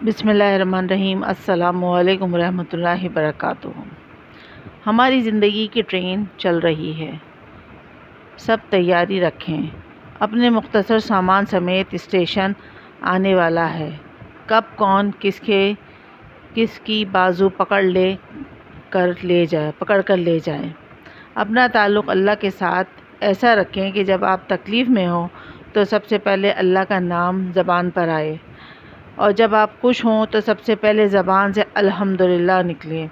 بسم اللہ الرحمن الرحیم۔ السلام علیکم ورحمۃ اللہ وبرکاتہ۔ ہماری زندگی کی ٹرین چل رہی ہے، سب تیاری رکھیں، اپنے مختصر سامان سمیت اسٹیشن آنے والا ہے۔ کب کون کس کی بازو پکڑ کر لے جائے۔ اپنا تعلق اللہ کے ساتھ ایسا رکھیں کہ جب آپ تکلیف میں ہوں تو سب سے پہلے اللہ کا نام زبان پر آئے، اور جب آپ خوش ہوں تو سب سے پہلے زبان سے الحمدللہ نکلے۔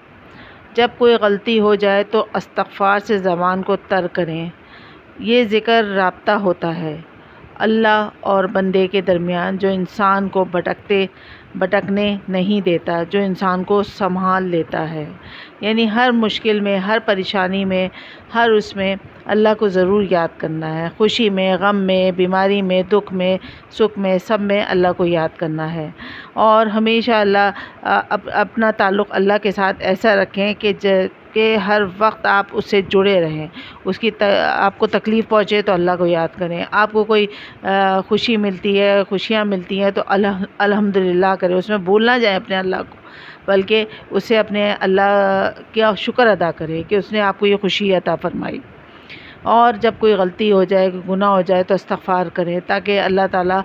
جب کوئی غلطی ہو جائے تو استغفار سے زبان کو تر کریں۔ یہ ذکر رابطہ ہوتا ہے اللہ اور بندے کے درمیان، جو انسان کو بھٹکنے نہیں دیتا، جو انسان کو سنبھال لیتا ہے۔ یعنی ہر مشکل میں، ہر پریشانی میں، ہر اس میں اللہ کو ضرور یاد کرنا ہے۔ خوشی میں، غم میں، بیماری میں، دکھ میں، سکھ میں، سب میں اللہ کو یاد کرنا ہے، اور ہمیشہ اپنا تعلق اللہ کے ساتھ ایسا رکھیں کہ ہر وقت آپ اس سے جڑے رہیں۔ آپ کو تکلیف پہنچے تو اللہ کو یاد کریں، آپ کو کوئی خوشی ملتی ہے، خوشیاں ملتی ہیں تو الحمدللہ کریں، اس میں بھول نہ جائیں اپنے اللہ کو، بلکہ اسے اپنے اللہ کا شکر ادا کریں کہ اس نے آپ کو یہ خوشی عطا فرمائی۔ اور جب کوئی غلطی ہو جائے، کوئی گناہ ہو جائے تو استغفار کریں، تاکہ اللہ تعالیٰ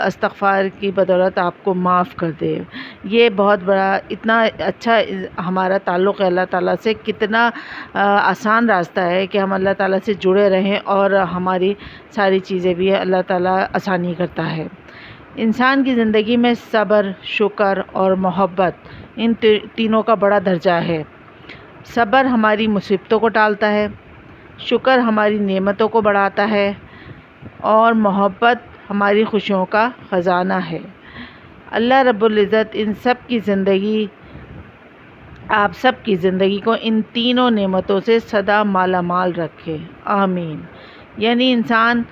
استغفار کی بدولت آپ کو معاف کر دے۔ یہ بہت بڑا، اتنا اچھا ہمارا تعلق ہے اللہ تعالیٰ سے، کتنا آسان راستہ ہے کہ ہم اللہ تعالیٰ سے جڑے رہیں، اور ہماری ساری چیزیں بھی اللہ تعالیٰ آسانی کرتا ہے۔ انسان کی زندگی میں صبر، شکر اور محبت، ان تینوں کا بڑا درجہ ہے۔ صبر ہماری مصیبتوں کو ٹالتا ہے، شکر ہماری نعمتوں کو بڑھاتا ہے، اور محبت ہماری خوشیوں کا خزانہ ہے۔ اللہ رب العزت آپ سب کی زندگی کو ان تینوں نعمتوں سے سدا مالا مال رکھے، آمین۔ یعنی انسان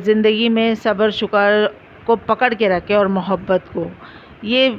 زندگی میں صبر، شکر کو پکڑ کے رکھے، اور محبت کو، یہ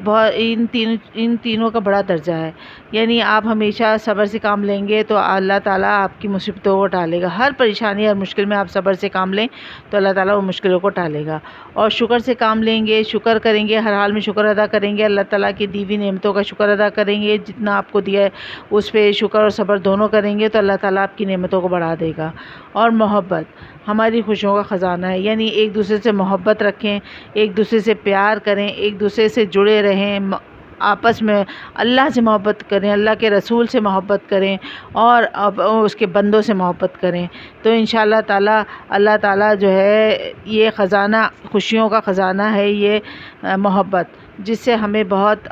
ان تینوں کا بڑا درجہ ہے۔ یعنی آپ ہمیشہ صبر سے کام لیں گے تو اللہ تعالیٰ آپ کی مصیبتوں کو ٹالے گا۔ ہر پریشانی، ہر مشکل میں آپ صبر سے کام لیں تو اللہ تعالیٰ وہ مشکلوں کو ٹالے گا۔ اور شکر سے کام لیں گے، شکر کریں گے، ہر حال میں شکر ادا کریں گے، اللہ تعالیٰ کی دی ہوئی نعمتوں کا شکر ادا کریں گے، جتنا آپ کو دیا ہے اس پہ شکر اور صبر دونوں کریں گے تو اللہ تعالیٰ آپ کی نعمتوں کو بڑھا دے گا۔ اور محبت ہماری خوشیوں کا خزانہ ہے۔ یعنی ایک دوسرے سے محبت رکھیں، ایک دوسرے سے پیار کریں، ایک دوسرے سے جڑے رہیں، آپس میں اللہ سے محبت کریں، اللہ کے رسول سے محبت کریں، اور اس کے بندوں سے محبت کریں، تو انشاءاللہ تعالیٰ اللہ تعالیٰ جو ہے یہ خزانہ، خوشیوں کا خزانہ ہے یہ محبت، جس سے ہمیں بہت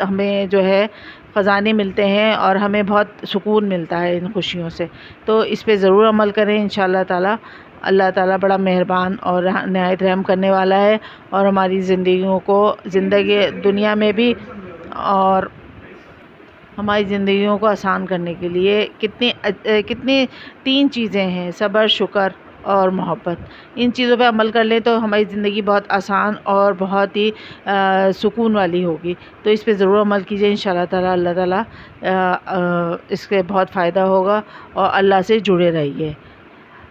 ہمیں جو ہے خزانے ملتے ہیں، اور ہمیں بہت سکون ملتا ہے ان خوشیوں سے۔ تو اس پہ ضرور عمل کریں انشاءاللہ تعالیٰ۔ اللہ تعالیٰ بڑا مہربان اور نہایت رحم کرنے والا ہے، اور ہماری زندگی دنیا میں بھی، اور ہماری زندگیوں کو آسان کرنے کے لیے کتنی 3 چیزیں ہیں، صبر، شکر اور محبت۔ ان چیزوں پہ عمل کر لیں تو ہماری زندگی بہت آسان اور بہت ہی سکون والی ہوگی۔ تو اس پہ ضرور عمل کیجیے، انشاءاللہ تعالیٰ اللہ تعالیٰ اس سے بہت فائدہ ہوگا، اور اللہ سے جڑے رہیے۔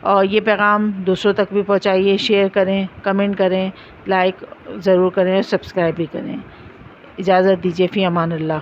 اور یہ پیغام دوسروں تک بھی پہنچائیے، شیئر کریں، کمنٹ کریں، لائک ضرور کریں، اور سبسکرائب بھی کریں۔ اجازت دیجیے، فی امان اللہ۔